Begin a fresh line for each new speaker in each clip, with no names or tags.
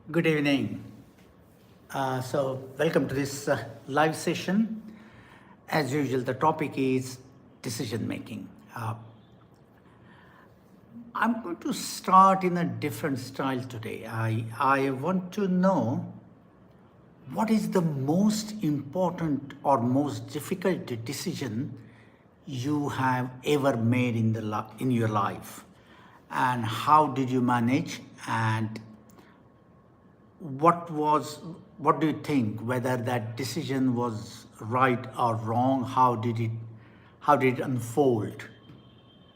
Good evening. Welcome to this live session. As usual, the topic is decision making. I'm going to start in a different style today. I want to know what is the most important or most difficult decision you have ever made in your life, and how did you manage, and what do you think, whether that decision was right or wrong? How did it unfold?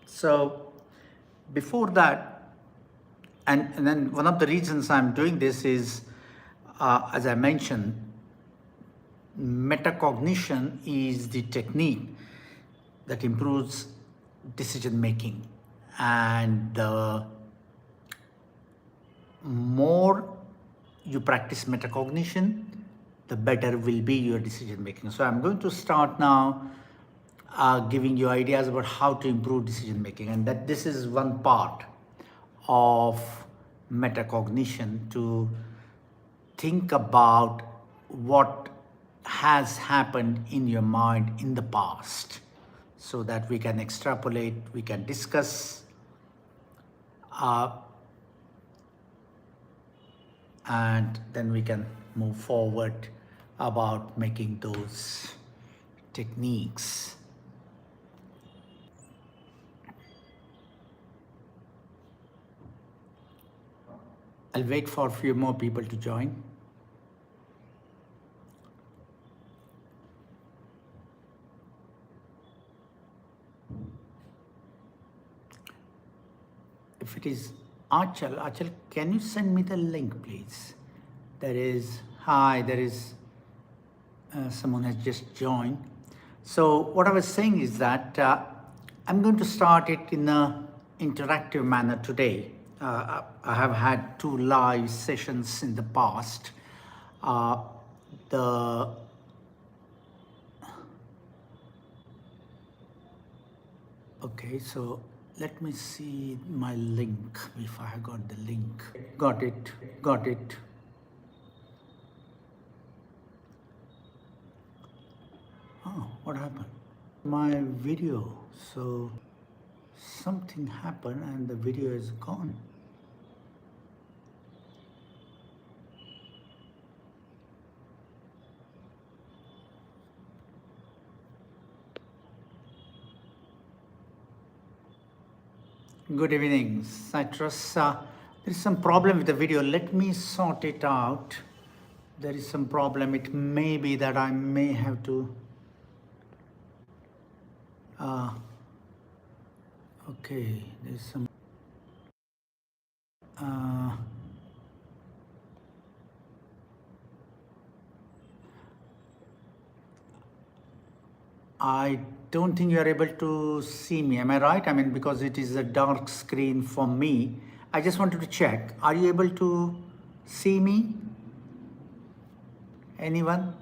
So before that, and then one of the reasons I'm doing this is, as I mentioned, metacognition is the technique that improves decision making, and the more you practice metacognition, the better will be your decision making. So I'm going to start now giving you ideas about how to improve decision making, and that this is one part of metacognition, to think about what has happened in your mind in the past, so that we can extrapolate, we can discuss, and then we can move forward about making those techniques. I'll wait for a few more people to join. If it is Achal, can you send me the link, please? There is someone has just joined. So what I was saying is that I'm going to start it in an interactive manner today. I have had 2 live sessions in the past. Okay, so let me see my link, if I have got the link. Got it. Oh, what happened? My video. So something happened and the video is gone. Good evening, Citrus. There is some problem with the video. Let me sort it out. There is some problem. It may be that I may have to. Okay, there's some. I don't think you are able to see me. Am I right? I mean, because it is a dark screen for me. I just wanted to check. Are you able to see me? Anyone?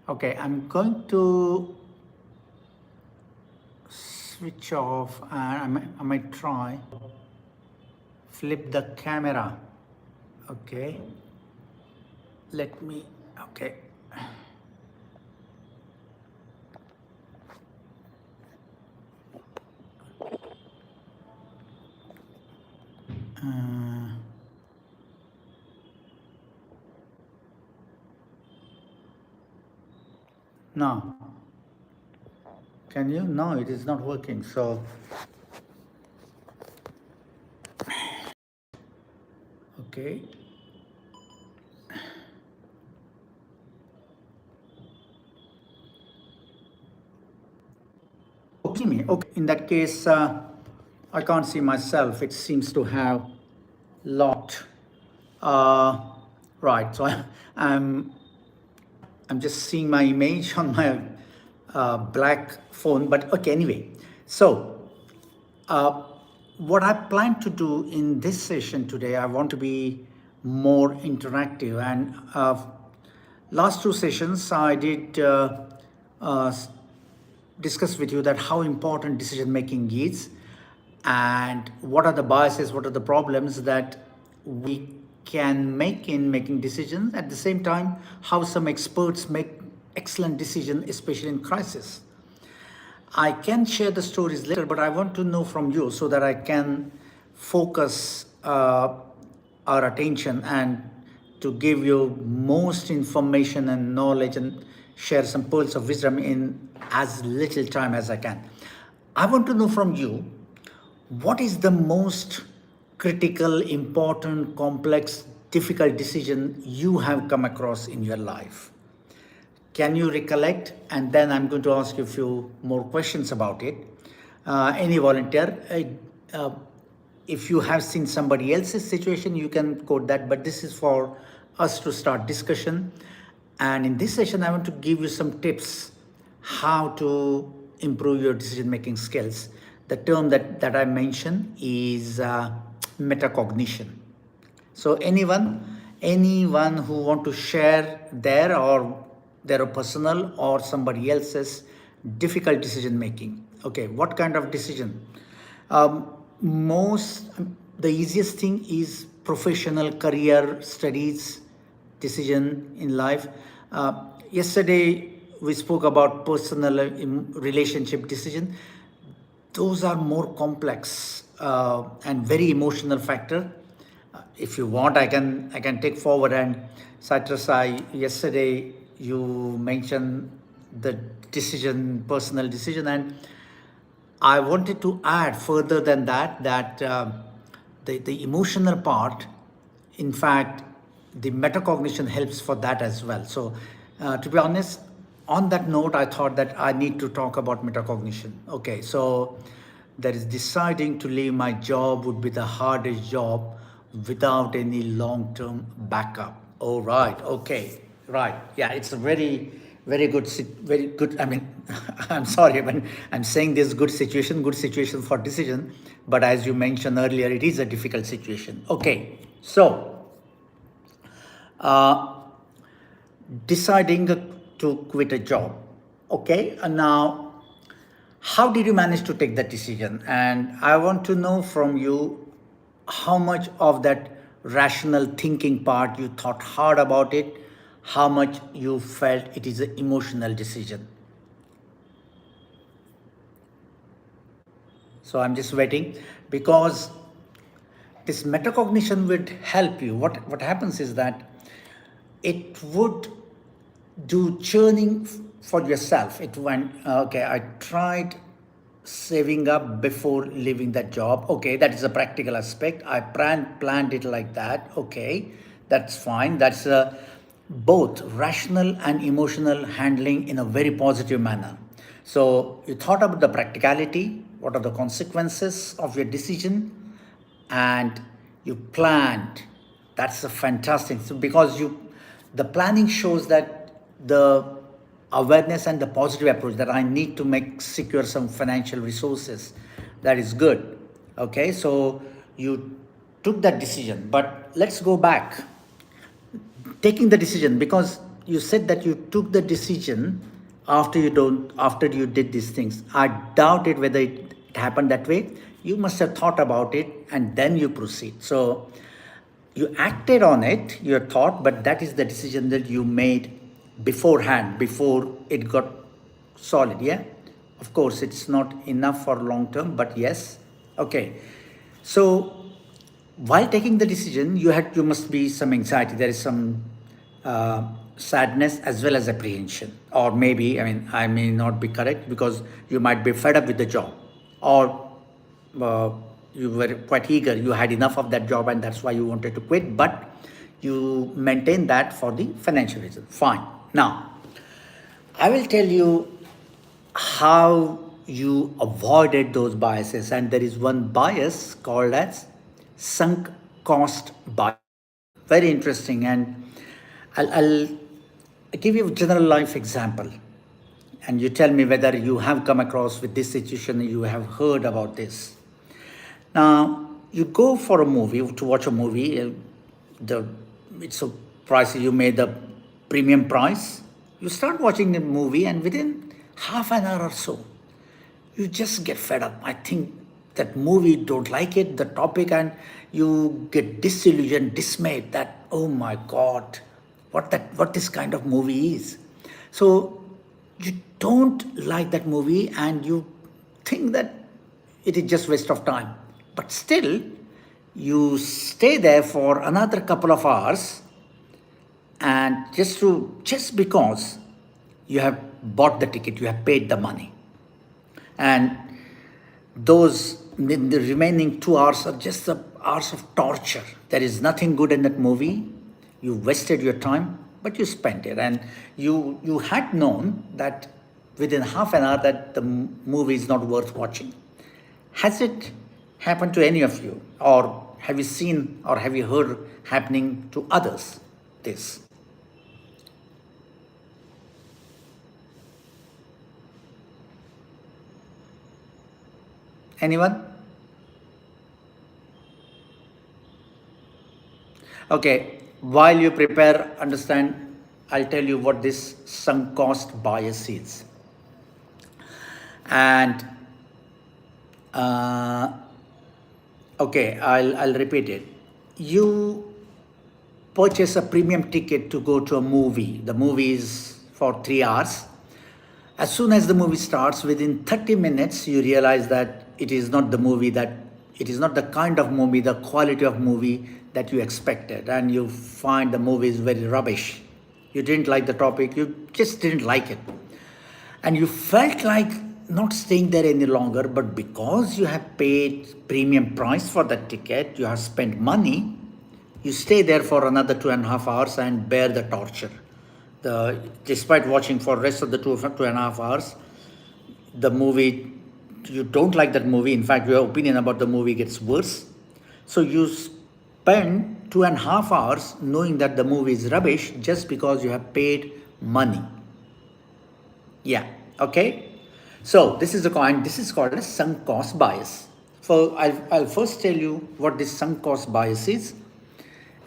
Okay, I'm going to switch off, and I might try flip the camera. Okay. Okay. Now, can you? No, it is not working. So, okay. See me. Okay. In that case, I can't see myself. It seems to have locked. Right. So I'm just seeing my image on my black phone. But okay. Anyway, so what I plan to do in this session today, I want to be more interactive. And last 2 sessions, I did discuss with you that how important decision making is, and what are the biases, what are the problems that we can make in making decisions. At the same time, how some experts make excellent decisions, especially in crisis. I can share the stories later, but I want to know from you so that I can focus our attention and to give you most information and knowledge and share some pearls of wisdom in as little time as I can. I want to know from you, what is the most critical, important, complex, difficult decision you have come across in your life? Can you recollect? And then I'm going to ask you a few more questions about it. Any volunteer, if you have seen somebody else's situation, you can quote that, but this is for us to start discussion. And in this session, I want to give you some tips how to improve your decision-making skills. The term that I mentioned is metacognition. So anyone who want to share their personal or somebody else's difficult decision making. Okay, what kind of decision? The easiest thing is professional career studies decision in life. Yesterday we spoke about personal relationship decision. Those are more complex and very emotional factor. If you want, I can take forward. And Psychiatrist, yesterday you mentioned the personal decision, and I wanted to add further than that the emotional part, in fact, the metacognition helps for that as well. So to be honest, on that note, I thought that I need to talk about metacognition. Okay, so there is deciding to leave my job would be the hardest job without any long-term backup. Oh, right. Okay. Right. Yeah, it's a very, very good. I mean, I'm sorry when I'm saying this good situation for decision. But as you mentioned earlier, it is a difficult situation. Okay. So, deciding to quit a job. Okay. And now, how did you manage to take that decision? And I want to know from you how much of that rational thinking part you thought hard about it, how much you felt it is an emotional decision. So I'm just waiting, because this metacognition would help you. What happens is that it would do churning for yourself. It went, okay, I tried saving up before leaving that job. Okay, that is a practical aspect. I planned it like that. Okay, that's fine. That's both rational and emotional handling in a very positive manner. So you thought about the practicality, what are the consequences of your decision, and you planned. That's a fantastic. So because the planning shows that the awareness and the positive approach that I need to secure some financial resources. That is good. Okay, so you took that decision, but let's go back. Taking the decision, because you said that you took the decision after you did these things. I doubt it whether it happened that way. You must have thought about it and then you proceed. So you acted on it, your thought, but that is the decision that you made beforehand, before it got solid. Yeah, of course it's not enough for long term, but yes. Okay, so while taking the decision, you must be some anxiety. There is some sadness as well as apprehension, or maybe, I may not be correct, because you might be fed up with the job, or you were quite eager, you had enough of that job and that's why you wanted to quit, but you maintain that for the financial reason. Fine. Now, I will tell you how you avoided those biases, and there is one bias called as sunk cost bias. Very interesting, and I'll give you a general life example, and you tell me whether you have come across with this situation, you have heard about this. Now, you go for a movie, to watch a movie, it's a price, you made the premium price. You start watching the movie, and within half an hour or so, you just get fed up. I think that movie, don't like it, the topic, and you get disillusioned, dismayed that, oh my God, what this kind of movie is. So you don't like that movie and you think that it is just waste of time. But still, you stay there for another couple of hours, and just because you have bought the ticket, you have paid the money, and those the remaining 2 hours are just the hours of torture. There is nothing good in that movie. You wasted your time, but you spent it, and you had known that within half an hour that the movie is not worth watching. Has it happened to any of you, or have you seen or have you heard happening to others this? Anyone? Okay, while you prepare, understand, I'll tell you what this sunk cost bias is. And okay, I'll repeat it. You purchase a premium ticket to go to a movie. The movie is for 3 hours. As soon as the movie starts, within 30 minutes, you realize that it is not the kind of movie, the quality of movie that you expected, and you find the movie is very rubbish. You didn't like the topic, you just didn't like it. And you felt like not staying there any longer, but because you have paid premium price for that ticket, you have spent money, you stay there for another 2.5 hours and bear the torture. Despite watching for rest of the 2.5 hours, the movie, you don't like that movie. In fact, your opinion about the movie gets worse. So you spend 2.5 hours knowing that the movie is rubbish just because you have paid money. Yeah, okay. So this is the coin. This is called a sunk cost bias. So I'll first tell you what this sunk cost bias is,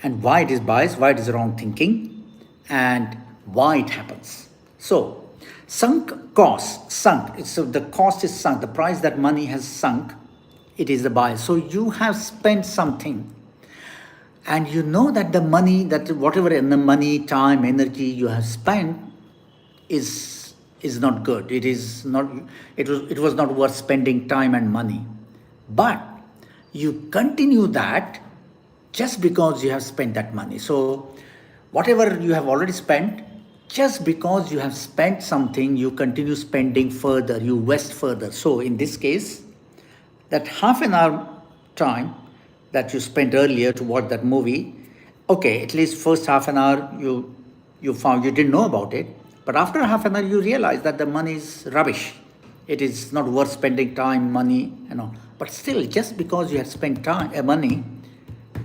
and why it is bias, why it is wrong thinking, and why it happens. So sunk, so the cost is sunk, the price that money has sunk, it is the bias. So you have spent something, and you know that the money, that whatever in the money, time, energy you have spent is not good. It was not worth spending time and money. But you continue that just because you have spent that money. So whatever you have already spent, just because you have spent something, you continue spending further, you waste further. So in this case, that half an hour time that you spent earlier to watch that movie, okay, at least first half an hour you found you didn't know about it, but after half an hour you realize that the money is rubbish. It is not worth spending time, money, But still, just because you have spent time, money,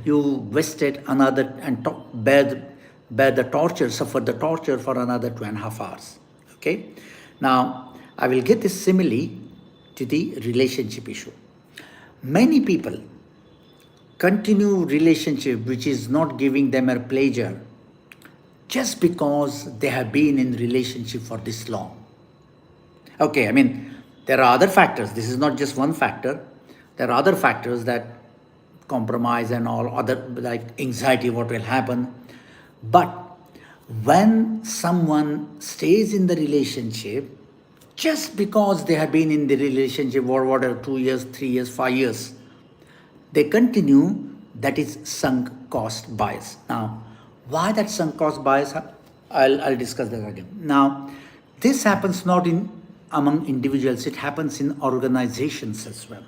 you wasted another and bear the torture, suffer the torture for another 2.5 hours. Okay. Now I will get this simile to the relationship issue. Many people continue relationship which is not giving them a pleasure just because they have been in relationship for this long. Okay, I mean, there are other factors. This is not just one factor. There are other factors that compromise and all other, like anxiety, what will happen. But when someone stays in the relationship just because they have been in the relationship for whatever 2 years, 3 years, 5 years, they continue, that is sunk cost bias. Now, why that sunk cost bias? I'll discuss that again. Now, this happens not among individuals, it happens in organizations as well.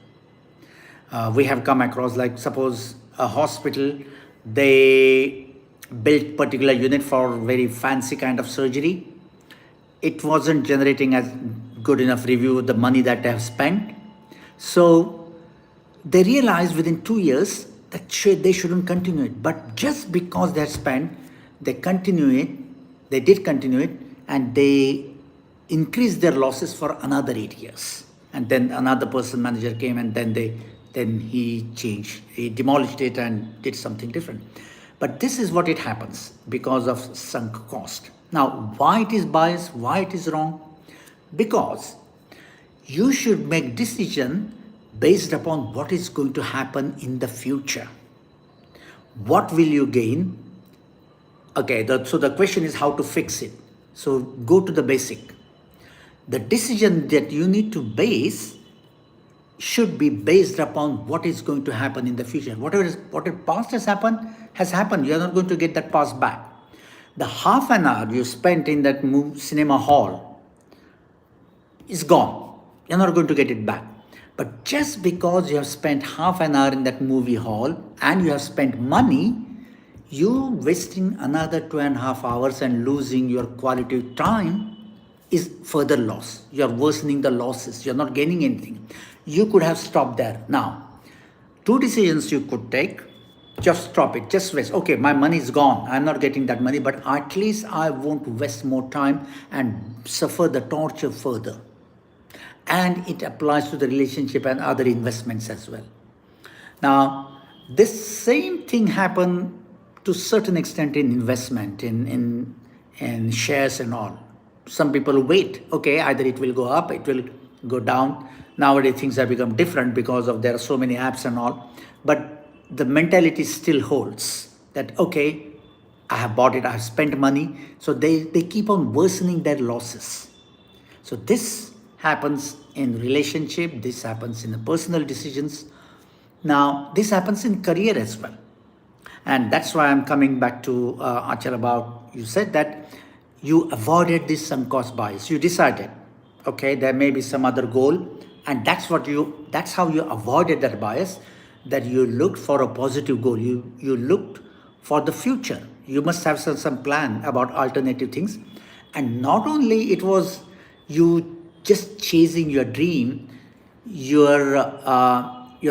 We have come across, like suppose a hospital, they built particular unit for very fancy kind of surgery. It wasn't generating as good enough review, the money that they have spent. So they realized within 2 years that they shouldn't continue it. But just because they had spent, they did continue it, and they increased their losses for another 8 years. And then another manager came, and then he changed. He demolished it and did something different. But this is what it happens because of sunk cost. Now, why it is biased, why it is wrong? Because you should make decision based upon what is going to happen in the future. What will you gain? Okay, so the question is how to fix it. So go to the basic. The decision that you need to base should be based upon what is going to happen in the future. What past has happened. You are not going to get that past back. The half an hour you spent in that cinema hall is gone. You're not going to get it back. But just because you have spent half an hour in that movie hall and you have spent money, you wasting another 2.5 hours and losing your quality time is further loss. You're worsening the losses. You're not gaining anything. You could have stopped there. Now, two decisions you could take. Just stop it. Just waste. Okay, my money is gone. I'm not getting that money, but at least I won't waste more time and suffer the torture further. And it applies to the relationship and other investments as well. Now, this same thing happened to a certain extent in investment, in shares and all. Some people wait. Okay, either it will go up, it will go down. Nowadays, things have become different because of there are so many apps and all. But the mentality still holds that, okay, I have bought it, I have spent money. So they keep on worsening their losses. So this happens in relationship, this happens in the personal decisions. Now, this happens in career as well. And that's why I'm coming back to Achal about, you said that you avoided this sunk cost bias. You decided, okay, there may be some other goal, and that's how you avoided that bias, that you looked for a positive goal. You looked for the future. You must have some plan about alternative things. And not only it was you just chasing your dream, your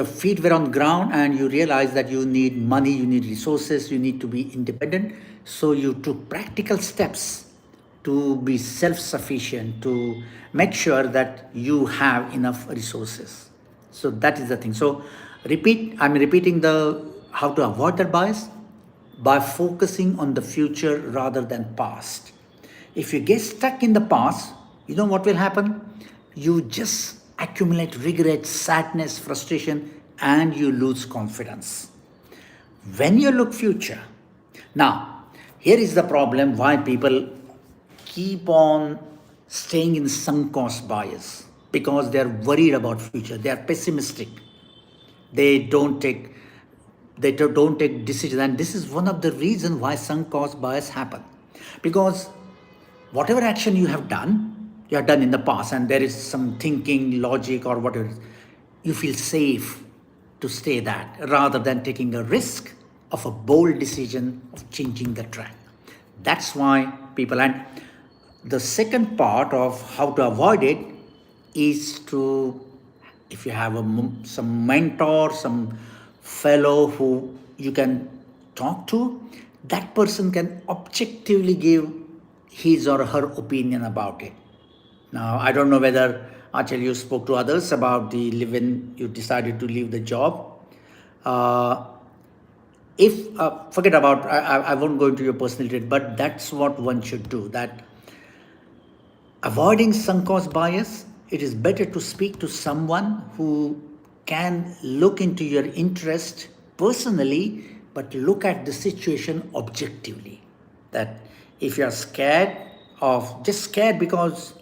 feet were on the ground and you realized that you need money, you need resources, you need to be independent. So you took practical steps to be self-sufficient, to make sure that you have enough resources. So that is the thing. So I'm repeating how to avoid that bias by focusing on the future rather than past. If you get stuck in the past, you know what will happen? You just accumulate regret, sadness, frustration, and you lose confidence. When you look future, now, here is the problem why people keep on staying in sunk cost bias, because they are worried about future. They are pessimistic. They don't take decisions, and this is one of the reasons why sunk cost bias happen. Because whatever action you have done in the past, and there is some thinking, logic, or whatever, you feel safe to stay that rather than taking a risk of a bold decision of changing the track. That's why people, and the second part of how to avoid it is to, if you have some mentor, some fellow who you can talk to, that person can objectively give his or her opinion about it. Now, I don't know whether, Achal, you spoke to others about you decided to leave the job. Forget about, I won't go into your personal trait, but that's what one should do. That avoiding sunk cost bias, it is better to speak to someone who can look into your interest personally, but look at the situation objectively. That if you are scared because,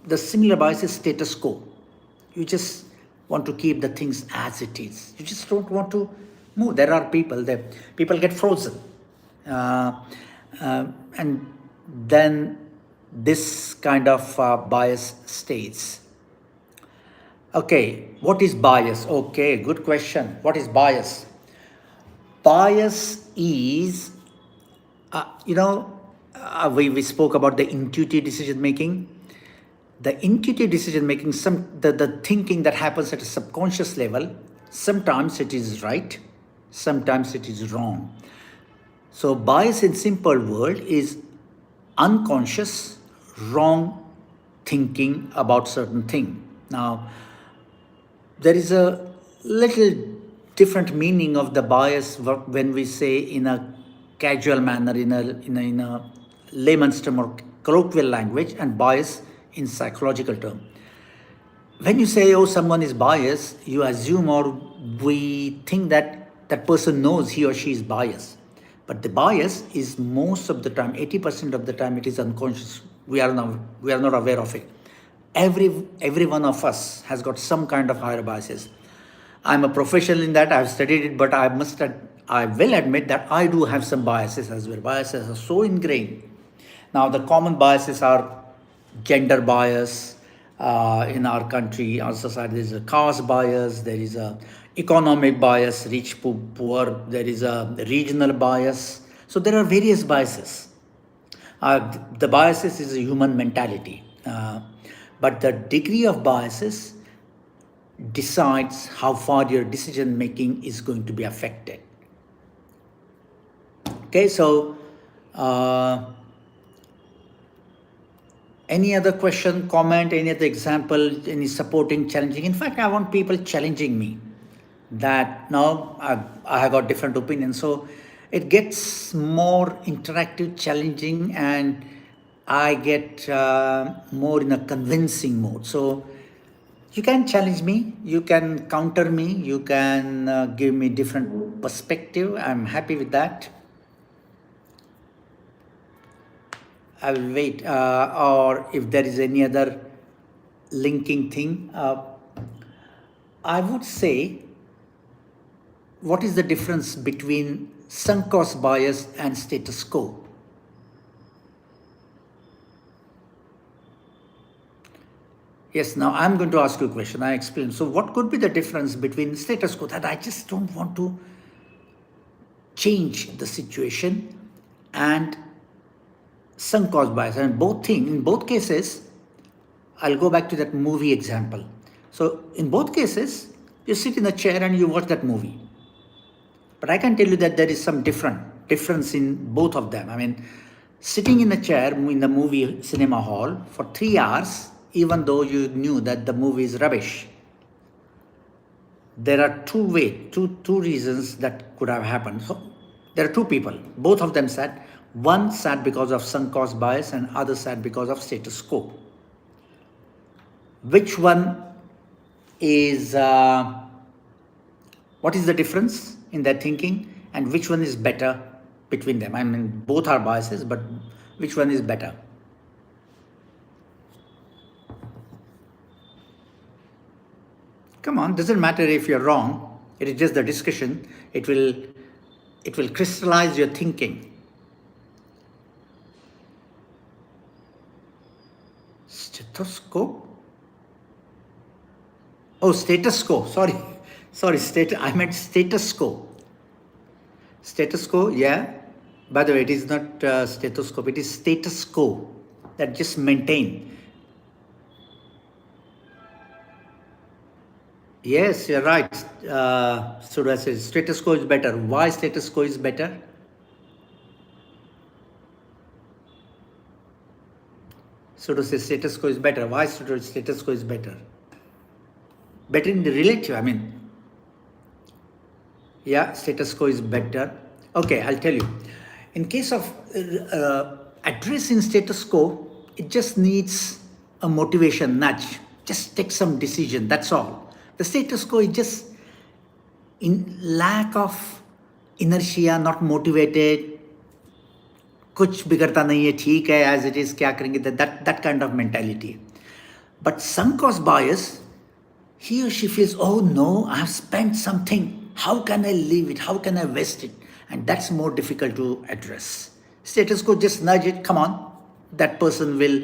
the similar bias is status quo. You just want to keep the things as it is. You just don't want to move. There are people get frozen. And then this kind of bias stays. Okay, what is bias? Okay, good question. What is bias? Bias is, we spoke about the intuitive decision making. The intuitive decision making, the thinking that happens at a subconscious level, sometimes it is right, sometimes it is wrong. So bias in simple word is unconscious, wrong thinking about certain thing. Now, there is a little different meaning of the bias when we say in a casual manner, in a layman's term or colloquial language, and bias in psychological term. when you say, oh, someone is biased, you assume or we think that that person knows he or she is biased. But the bias is most of the time, 80% of the time, it is unconscious. We are not aware of it. Every one of us has got some kind of higher biases. I'm a professional in that. I've studied it, but I will admit that I do have some biases as well. Biases are so ingrained. Now, the common biases are gender bias in our country, our society. There is a caste bias, there is a economic bias, rich, poor, there is a regional bias. So there are various biases. The biases is a human mentality, but the degree of biases decides how far your decision making is going to be affected. Okay, so any other question, comment, any other example, any supporting, challenging? In fact, I want people challenging me that now I have got different opinions. So it gets more interactive, challenging, and I get more in a convincing mode. So you can challenge me, you can counter me, you can give me different perspective. I'm happy with that. I will wait, or if there is any other linking thing. I would say, what is the difference between sunk cost bias and status quo? Yes, now I'm going to ask you a question. I explain. So what could be the difference between status quo, that I just don't want to change the situation, and sunk cost bias? And in both cases, I'll go back to that movie example. So in both cases, you sit in a chair and you watch that movie. But I can tell you that there is some difference in both of them. I mean, sitting in a chair in the movie cinema hall for 3 hours, even though you knew that the movie is rubbish, there are two reasons that could have happened. So there are two people, both of them sat. One sat because of sunk cost bias and other sat because of status quo. Which one is, what is the difference in their thinking, and which one is better between them? I mean, both are biases, but which one is better? Come on, doesn't matter if you're wrong. It is just the discussion. It will crystallize your thinking. Stethoscope? Oh, status quo. Sorry. I meant status quo. Status quo, yeah. By the way, it is not stethoscope. It is status quo. That just maintain. Yes, you're right. Sudha says status quo is better. Why status quo is better? Sudha says status quo is better. Why status quo is better? Better in the relative, I mean. Yeah, status quo is better. Okay, I'll tell you. In case of addressing status quo, it just needs a motivation nudge. Just take some decision, that's all. The status quo is just in lack of inertia, not motivated. कुछ बिगड़ता नहीं है, ठीक है, as it is, क्या करेंगे, that kind of mentality. But sunk cost bias, he or she feels, oh no, I have spent something. How can I leave it? How can I waste it? And that's more difficult to address. Status quo, just nudge it, come on. That person will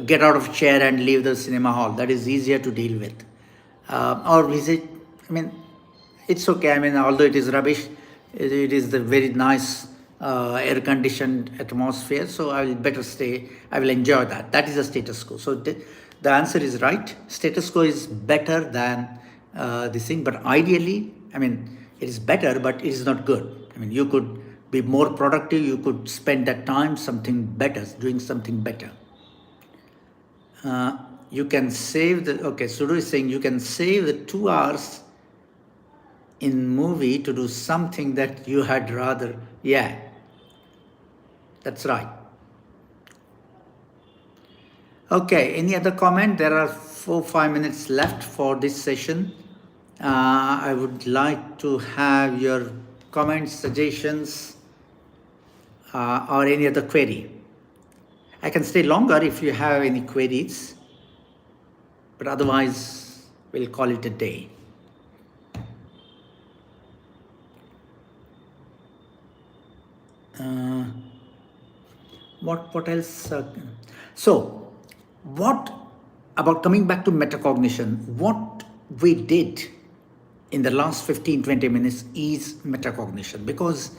get out of chair and leave the cinema hall. That is easier to deal with. Or visit, I mean, it's okay. I mean, although it is rubbish, it is the very nice air-conditioned atmosphere. So I will better stay. I will enjoy that. That is the status quo. So the answer is right. Status quo is better than this thing. But ideally, I mean, it is better, but it is not good. I mean, you could be more productive. You could spend that time something better, doing something better. You can save the, okay, Sudu is saying you can save the 2 hours in movie to do something that you had rather, yeah, that's right. Okay, any other comment? There are 4-5 minutes left for this session. I would like to have your comments, suggestions, or any other query. I can stay longer if you have any queries, but otherwise we'll call it a day. What else? So, what about coming back to metacognition? What we did in the last 15-20 minutes is metacognition, because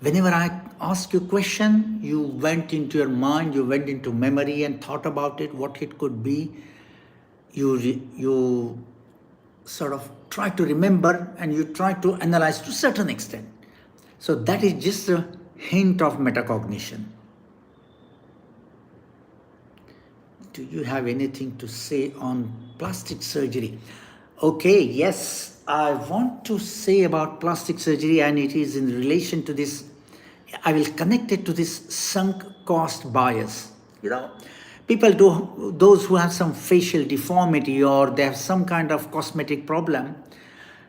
whenever I ask you a question, you went into your mind, you went into memory and thought about it, what it could be. You sort of try to remember and you try to analyze to a certain extent. So that is just a hint of metacognition. Do you have anything to say on plastic surgery? Okay, yes, I want to say about plastic surgery, and it is in relation to this. I will connect it to this sunk cost bias. People those who have some facial deformity or they have some kind of cosmetic problem,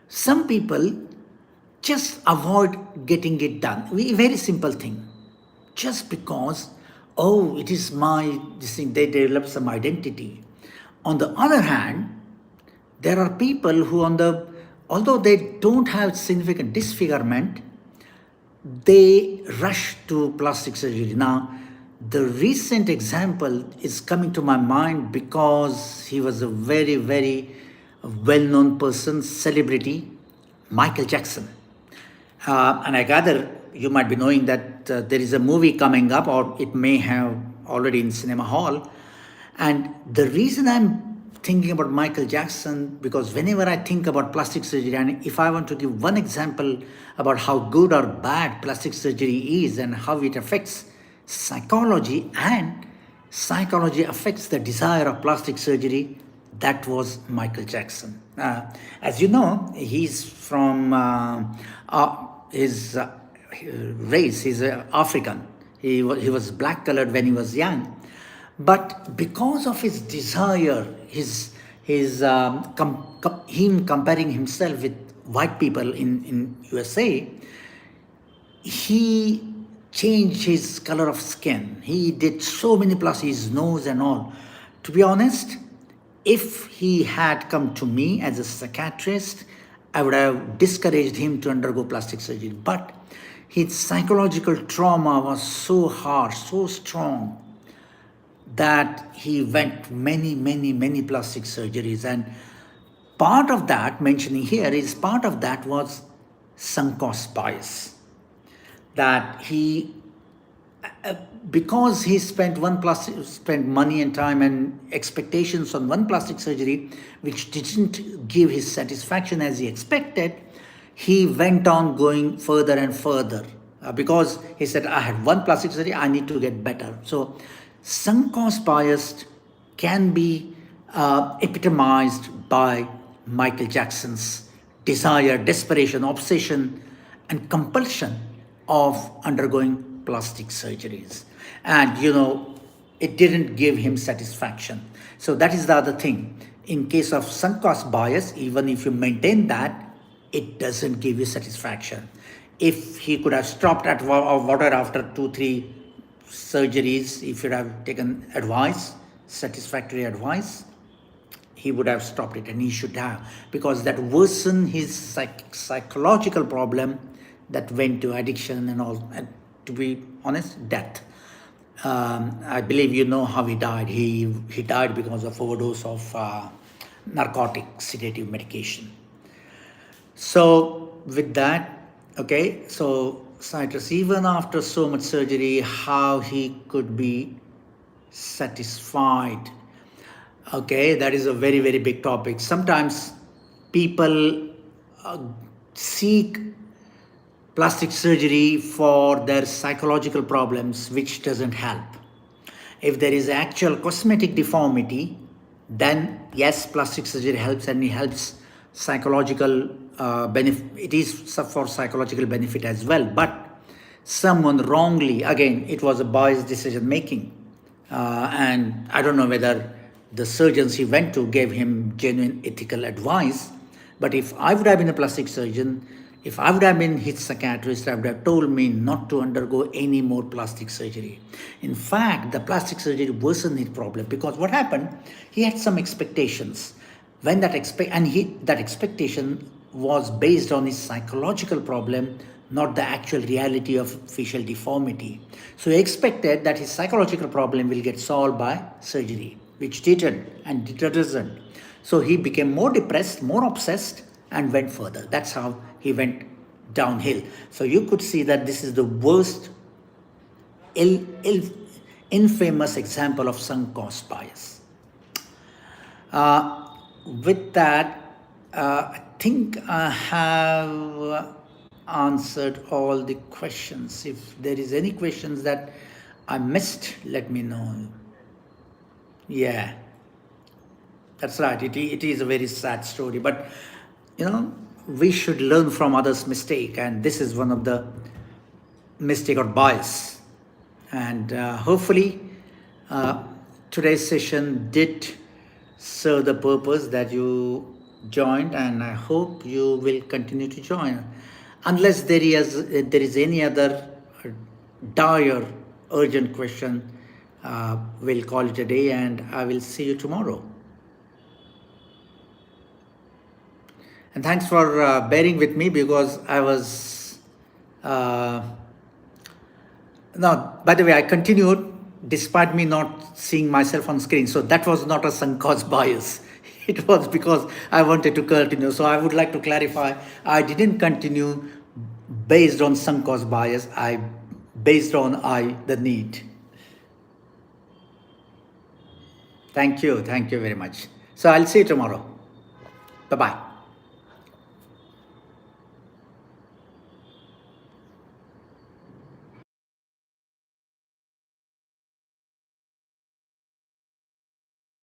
some people just avoid getting it done. Very simple thing. Just because, oh, it is this thing, they develop some identity. On the other hand, there are people who although they don't have significant disfigurement, they rush to plastic surgery. Now, the recent example is coming to my mind because he was a very, very well-known person, celebrity, Michael Jackson. And I gather you might be knowing that there is a movie coming up, or it may have already in cinema hall. And the reason I'm thinking about Michael Jackson, because whenever I think about plastic surgery, and if I want to give one example about how good or bad plastic surgery is and how it affects psychology, and psychology affects the desire of plastic surgery, that was Michael Jackson. As you know, he's from his race, he's African. He was black colored when he was young. But because of his desire, him comparing himself with white people in USA, he changed his color of skin. He did so many plastic, his nose and all. To be honest, if he had come to me as a psychiatrist, I would have discouraged him to undergo plastic surgery. But his psychological trauma was so harsh, so strong, that he went many plastic surgeries. And part of that, mentioning here, is part of that was sunk cost bias. That he, because he spent money and time and expectations on one plastic surgery, which didn't give his satisfaction as he expected, he went on going further and further. Because he said, I had one plastic surgery, I need to get better. So sunk cost bias can be epitomized by Michael Jackson's desire, desperation, obsession, and compulsion of undergoing plastic surgeries. And it didn't give him satisfaction. So that is the other thing. In case of sunk cost bias, even if you maintain that, it doesn't give you satisfaction. If he could have stopped at water after 2-3 surgeries, if he would have taken advice, satisfactory advice, he would have stopped it, and he should have, because that worsened his psychological problem that went to addiction and all, and to be honest, death. I believe you know how he died. He died because of overdose of narcotic sedative medication. So with that, okay, so psychiatrist, even after so much surgery, how he could be satisfied. Okay, that is a very, very big topic. Sometimes people seek plastic surgery for their psychological problems, which doesn't help. If there is actual cosmetic deformity, then yes, plastic surgery helps, and it helps psychological benefit. It is for psychological benefit as well. But someone wrongly, again, it was a biased decision making. And I don't know whether the surgeons he went to gave him genuine ethical advice. But if I would have been a plastic surgeon, if I would have been his psychiatrist, I would have told me not to undergo any more plastic surgery. In fact, the plastic surgery worsened his problem, because what happened, he had some expectations. When that that expectation was based on his psychological problem, not the actual reality of facial deformity. So he expected that his psychological problem will get solved by surgery, which didn't, and it doesn't. So he became more depressed, more obsessed, and went further. That's how he went downhill. So you could see that this is the worst, infamous example of sunk cost bias. With that, I think I have answered all the questions. If there is any questions that I missed, let me know. Yeah, that's right. It is a very sad story, but we should learn from others' mistake, and this is one of the mistake or bias. And hopefully, today's session did serve the purpose that you joined, and I hope you will continue to join. Unless there is any other dire, urgent question, we'll call it a day, and I will see you tomorrow. And thanks for bearing with me, because I was... Now, by the way, I continued despite me not seeing myself on screen. So that was not a sunk cost bias. It was because I wanted to continue. So I would like to clarify, I didn't continue based on sunk cost bias. I based on the need. Thank you very much. So I'll see you tomorrow. Bye-bye.